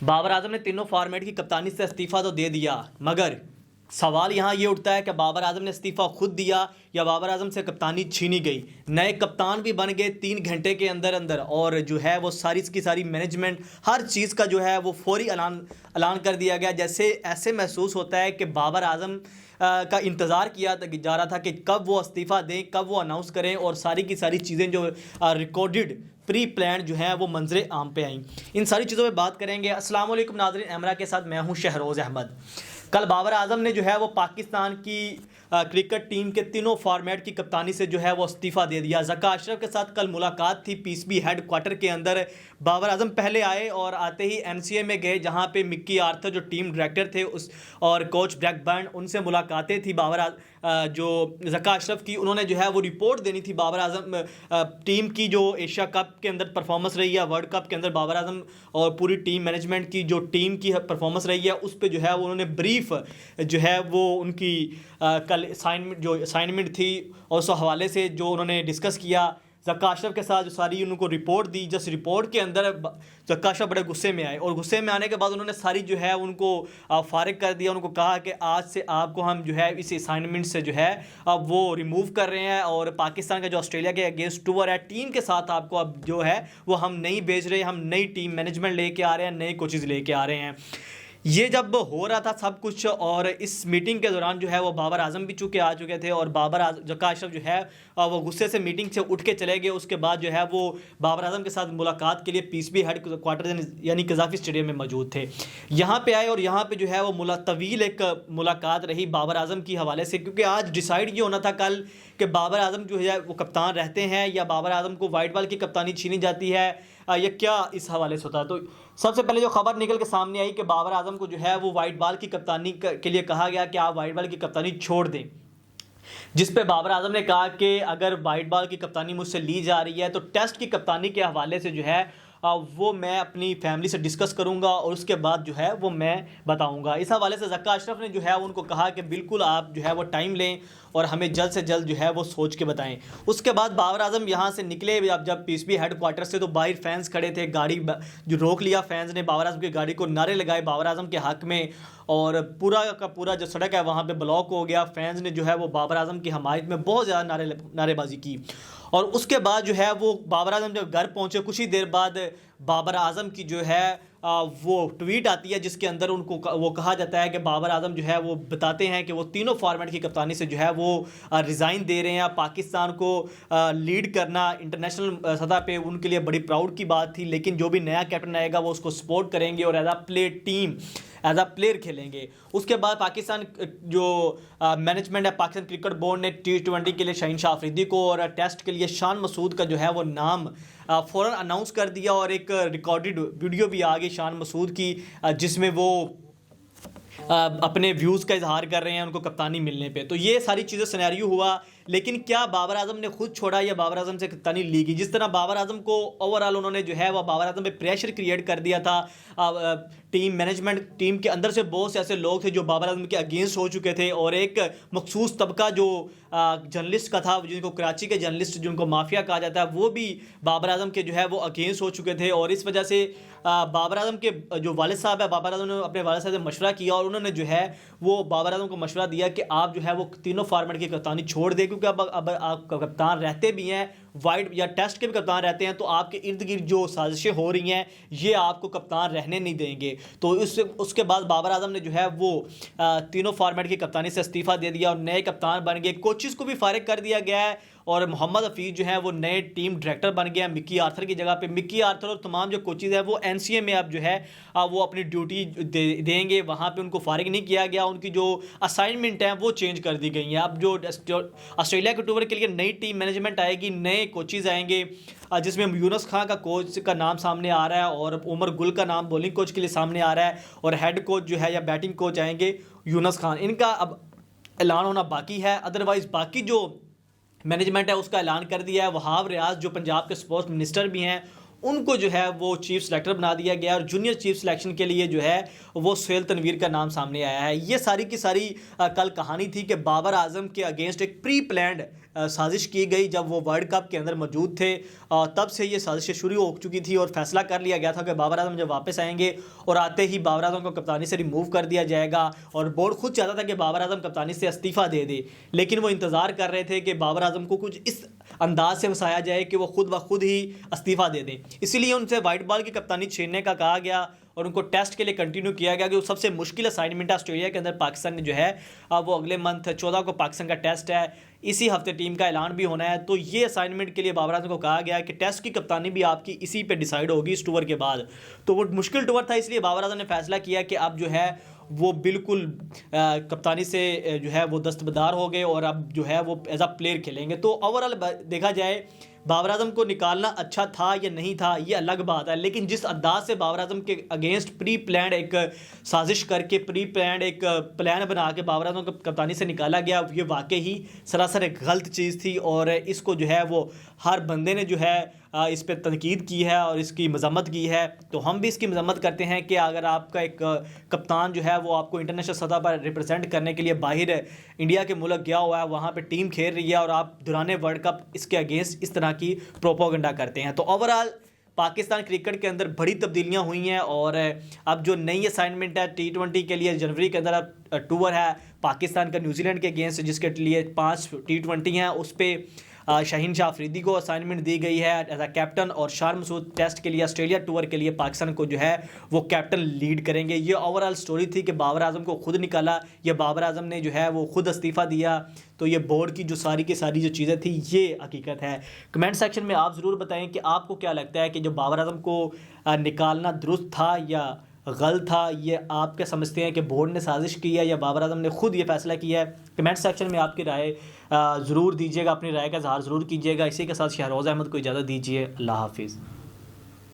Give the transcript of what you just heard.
بابر اعظم نے تینوں فارمیٹ کی کپتانی سے استعفیٰ تو دے دیا، مگر سوال یہاں یہ اٹھتا ہے کہ بابر اعظم نے استعفیٰ خود دیا یا بابر اعظم سے کپتانی چھینی گئی۔ نئے کپتان بھی بن گئے 3 گھنٹے کے اندر اور جو ہے وہ ساری کی ساری مینجمنٹ ہر چیز کا جو ہے وہ فوری اعلان کر دیا گیا۔ جیسے ایسے محسوس ہوتا ہے کہ بابر اعظم کا انتظار کیا جا رہا تھا کہ کب وہ استعفیٰ دیں، کب وہ اناؤنس کریں، اور ساری کی ساری چیزیں جو ریکارڈڈ پری پلان جو ہیں وہ منظر عام پہ آئیں۔ ان ساری چیزوں پہ بات کریں گے۔ السلام علیکم ناظرین، ایمرا کے ساتھ میں ہوں شہروز احمد۔ کل بابر اعظم نے جو ہے وہ پاکستان کی کرکٹ ٹیم کے تینوں فارمیٹ کی کپتانی سے جو ہے وہ استعفیٰ دے دیا۔ ذکا اشرف کے ساتھ کل ملاقات تھی P S B headquarter کے اندر۔ بابر اعظم پہلے آئے اور آتے ہی این سی اے میں گئے، جہاں پہ مکی آرتھر جو ٹیم ڈائریکٹر تھے اور کوچ بریک برن، ان سے ملاقاتیں تھی جو ذکا اشرف کی۔ انہوں نے جو ہے وہ رپورٹ دینی تھی بابر اعظم ٹیم کی، جو ایشیا کپ کے اندر پرفارمنس رہی ہے، ورلڈ کپ کے اندر بابر اعظم اور پوری ٹیم مینجمنٹ کی جو ٹیم کی پرفارمنس رہی ہے اس پہ جو ہے وہ انہوں نے بریف جو ہے وہ ان کی کل اسائنمنٹ تھی اور اس حوالے سے جو انہوں نے ڈسکس کیا ذکا اشرف کے ساتھ، جو ساری ان کو رپورٹ دی۔ جس رپورٹ کے اندر ذکا اشرف بڑے غصے میں آئے، اور غصے میں آنے کے بعد انہوں نے ساری جو ہے ان کو فارغ کر دیا۔ ان کو کہا کہ آج سے آپ کو ہم جو ہے اس اسائنمنٹ سے جو ہے اب وہ ریموو کر رہے ہیں، اور پاکستان کا جو آسٹریلیا کے اگینسٹ ٹور ہے ٹیم کے ساتھ آپ کو اب جو ہے وہ ہم نہیں بھیج رہے، ہم نئی ٹیم مینجمنٹ لے کے آ رہے ہیں، نئے کوچز لے کے آ رہے ہیں۔ یہ جب ہو رہا تھا سب کچھ، اور اس میٹنگ کے دوران جو ہے وہ بابر اعظم بھی آ چکے تھے، اور ذکا اشرف جو ہے وہ غصے سے میٹنگ سے اٹھ کے چلے گئے۔ اس کے بعد جو ہے وہ بابر اعظم کے ساتھ ملاقات کے لیے P S B headquarter یعنی قذافی اسٹیڈیم میں موجود تھے۔ یہاں پہ آئے اور یہاں پہ جو ہے وہ طویل ایک ملاقات رہی بابر اعظم کی حوالے سے، کیونکہ آج ڈیسائیڈ یہ ہونا تھا کل کہ بابر اعظم جو ہے وہ کپتان رہتے ہیں یا بابر اعظم کو وائٹ بال کی کپتانی چھینی جاتی ہے یا کیا اس حوالے سے ہوتا ہے۔ تو سب سے پہلے جو خبر نکل کے سامنے آئی کہ بابر اعظم کو جو ہے وہ وائٹ بال کی کپتانی کے لیے کہا گیا کہ آپ وائٹ بال کی کپتانی چھوڑ دیں، جس پہ بابر اعظم نے کہا کہ اگر وائٹ بال کی کپتانی مجھ سے لی جا رہی ہے تو ٹیسٹ کی کپتانی کے حوالے سے جو ہے وہ میں اپنی فیملی سے ڈسکس کروں گا اور اس کے بعد جو ہے وہ میں بتاؤں گا۔ اس حوالے سے ذکا اشرف نے جو ہے ان کو کہا کہ بالکل آپ جو ہے وہ ٹائم لیں اور ہمیں جلد سے جلد جو ہے وہ سوچ کے بتائیں۔ اس کے بعد بابر اعظم یہاں سے نکلے، جب P S B headquarter سے تو باہر فینس کھڑے تھے، گاڑی جو روک لیا فینس نے بابر اعظم کی گاڑی کو، نعرے لگائے بابر اعظم کے حق میں، اور پورا کا پورا جو سڑک ہے وہاں پہ بلاک ہو گیا۔ فینس نے جو ہے وہ بابر اعظم کی حمایت میں بہت زیادہ نعرے بازی کی، اور اس کے بعد جو ہے وہ بابر اعظم جب گھر پہنچے کچھ ہی دیر بعد بابر اعظم کی جو ہے وہ ٹویٹ آتی ہے، جس کے اندر ان کو وہ کہا جاتا ہے کہ بابر اعظم جو ہے وہ بتاتے ہیں کہ وہ تینوں فارمیٹ کی کپتانی سے جو ہے وہ ریزائن دے رہے ہیں۔ پاکستان کو لیڈ کرنا انٹرنیشنل سطح پہ ان کے لیے بڑی پراؤڈ کی بات تھی، لیکن جو بھی نیا کیپٹن آئے گا وہ اس کو سپورٹ کریں گے اور ایز اے پلیئر کھیلیں گے۔ اس کے بعد پاکستان جو مینجمنٹ ہے، پاکستان کرکٹ بورڈ نے T20 کے لیے شاہین شاہ آفریدی کو اور ٹیسٹ کے لیے شان مسعود کا جو ہے وہ نام فوراً اناؤنس کر دیا، اور ایک ریکارڈڈ ویڈیو بھی آ گئی شان مسعود کی جس میں وہ اپنے ویوز کا اظہار کر رہے ہیں ان کو کپتانی ملنے پہ۔ تو یہ ساری چیزیں سینیریو ہوا، لیکن کیا بابر اعظم نے خود چھوڑا یا بابر اعظم سے کپتانی لی گئی؟ جس طرح بابر اعظم کو اوور آل انہوں نے جو ہے وہ بابر اعظم پہ پریشر کریٹ کر دیا تھا۔ ٹیم مینجمنٹ، ٹیم کے اندر سے بہت سے ایسے لوگ تھے جو بابر اعظم کے اگینسٹ ہو چکے تھے، اور ایک مخصوص طبقہ جو جرنلسٹ کا تھا، جن کو کراچی کے جرنلسٹ جن کو مافیا کہا جاتا ہے، وہ بھی بابر اعظم کے جو ہے وہ اگینسٹ ہو چکے تھے، اور اس وجہ سے بابر اعظم کے جو والد صاحب ہے، بابر اعظم نے اپنے والد صاحب سے مشورہ کیا اور انہوں نے جو ہے وہ بابر اعظم کو مشورہ دیا کہ آپ جو ہے وہ تینوں فارمیٹ کی کپتانی چھوڑ دیں، کیونکہ اب آپ کپتان رہتے بھی ہیں، وائٹ یا ٹیسٹ کے بھی کپتان رہتے ہیں، تو آپ کے ارد گرد جو سازشیں ہو رہی ہیں یہ آپ کو کپتان رہنے نہیں دیں گے۔ تو اس کے بعد بابر اعظم نے جو ہے وہ تینوں فارمیٹ کی کپتانی سے استعفیٰ دے دیا اور نئے کپتان بن گئے۔ کوچز کو بھی فارغ کر دیا گیا ہے، اور محمد حفیظ جو ہے وہ نئے ٹیم ڈائریکٹر بن گیا مکی آرتھر کی جگہ پہ۔ مکی آرتھر اور تمام جو کوچز ہیں وہ این سی اے میں اب جو ہے وہ اپنی ڈیوٹی دیں گے، وہاں پہ ان کو فارغ نہیں کیا گیا، ان کی جو اسائنمنٹ ہیں وہ چینج کر دی گئی ہیں۔ اب جو آسٹریلیا کے ٹور کے لیے نئی ٹیم مینجمنٹ آئے گی، نئے کوچز آئیں گے، جس میں یونس خان کا کوچ کا نام سامنے آ رہا ہے، اور عمر گل کا نام بولنگ کوچ کے لیے سامنے آ رہا ہے، اور ہیڈ کوچ جو ہے یا بیٹنگ کوچ آئیں گے یونس خان۔ ان کا اب اعلان ہونا باقی ہے، ادروائز باقی جو مینجمنٹ ہے اس کا اعلان کر دیا ہے۔ وہاب ریاض جو پنجاب کے سپورٹس منسٹر بھی ہیں، ان کو جو ہے وہ چیف سلیکٹر بنا دیا گیا اور جونیئر چیف سلیکشن کے لیے جو ہے وہ سہیل تنویر کا نام سامنے آیا ہے۔ یہ ساری کی ساری کل کہانی تھی کہ بابر اعظم کے اگینسٹ ایک پری پلانڈ سازش کی گئی جب وہ ورلڈ کپ کے اندر موجود تھے، تب سے یہ سازشیں شروع ہو چکی تھی اور فیصلہ کر لیا گیا تھا کہ بابر اعظم جب واپس آئیں گے اور آتے ہی بابر اعظم کو کپتانی سے ریموو کر دیا جائے گا، اور بورڈ خود چاہتا تھا کہ بابر اعظم کپتانی سے استعفیٰ دے دے، لیکن وہ انتظار کر رہے تھے کہ بابر اعظم کو کچھ اس انداز سے پھنسایا جائے کہ وہ خود بخود ہی استعفیٰ دے دیں۔ اسی لیے ان سے وائٹ بال کی کپتانی چھیننے کا کہا گیا اور ان کو ٹیسٹ کے لیے کنٹینیو کیا گیا کہ وہ سب سے مشکل اسائنمنٹ ہے آسٹریلیا کے اندر پاکستان نے جو ہے وہ اگلے منتھ 14 کو پاکستان کا ٹیسٹ ہے، اسی ہفتے ٹیم کا اعلان بھی ہونا ہے، تو یہ اسائنمنٹ کے لیے بابر اعظم کو کہا گیا کہ ٹیسٹ کی کپتانی بھی آپ کی اسی پہ ڈیسائیڈ ہوگی اس ٹور کے بعد۔ تو وہ مشکل ٹور تھا، اس لیے بابر اعظم نے فیصلہ کیا کہ اب جو ہے وہ بالکل کپتانی سے جو ہے وہ دستبردار ہو گئے اور اب جو ہے وہ ایز اے پلیئر کھیلیں گے۔ تو اوور آل دیکھا جائے بابر اعظم کو نکالنا اچھا تھا یا نہیں تھا یہ الگ بات ہے، لیکن جس انداز سے بابر اعظم کے اگینسٹ پری پلانڈ ایک سازش کر کے پری پلانڈ ایک پلان بنا کے بابر اعظم کو کپتانی سے نکالا گیا، یہ واقعی ہی سراسر ایک غلط چیز تھی اور اس کو جو ہے وہ ہر بندے نے جو ہے اس پہ تنقید کی ہے اور اس کی مذمت کی ہے۔ تو ہم بھی اس کی مذمت کرتے ہیں کہ اگر آپ کا ایک کپتان جو ہے وہ آپ کو انٹرنیشنل سطح پر ریپرزینٹ کرنے کے لیے باہر انڈیا کے ملک گیا ہوا ہے، وہاں پہ ٹیم کھیل رہی ہے اور آپ دوران ورلڈ کپ اس کے اگینسٹ اس طرح کی پروپیگنڈا کرتے ہیں، تو اوور آل پاکستان کرکٹ کے اندر بڑی تبدیلیاں ہوئی ہیں اور اب جو نئی اسائنمنٹ ہے T20 کے لیے جنوری کے اندر اب ٹور ہے پاکستان کا نیوزی لینڈ کے اگینسٹ جس کے لیے 5 T20 ہیں، اس پہ شاہین شاہ افریدی کو اسائنمنٹ دی گئی ہے ایز اے کیپٹن، اور شار مسعود ٹیسٹ کے لیے آسٹریلیا ٹور کے لیے پاکستان کو جو ہے وہ کیپٹن لیڈ کریں گے۔ یہ اوور آل سٹوری تھی کہ بابر اعظم کو خود نکالا یا بابر اعظم نے جو ہے وہ خود استعفیٰ دیا، تو یہ بورڈ کی جو ساری کی ساری جو چیزیں تھیں یہ حقیقت ہے۔ کمنٹ سیکشن میں آپ ضرور بتائیں کہ آپ کو کیا لگتا ہے کہ جو بابر اعظم کو نکالنا درست تھا یا غلط تھا، یہ آپ کیا سمجھتے ہیں کہ بورڈ نے سازش کی ہے یا بابر اعظم نے خود یہ فیصلہ کیا ہے؟ کمنٹ سیکشن میں آپ کی رائے ضرور دیجیے گا، اپنی رائے کا اظہار ضرور کیجیے گا۔ اسی کے ساتھ شہروز احمد کو اجازت دیجیے، اللہ حافظ۔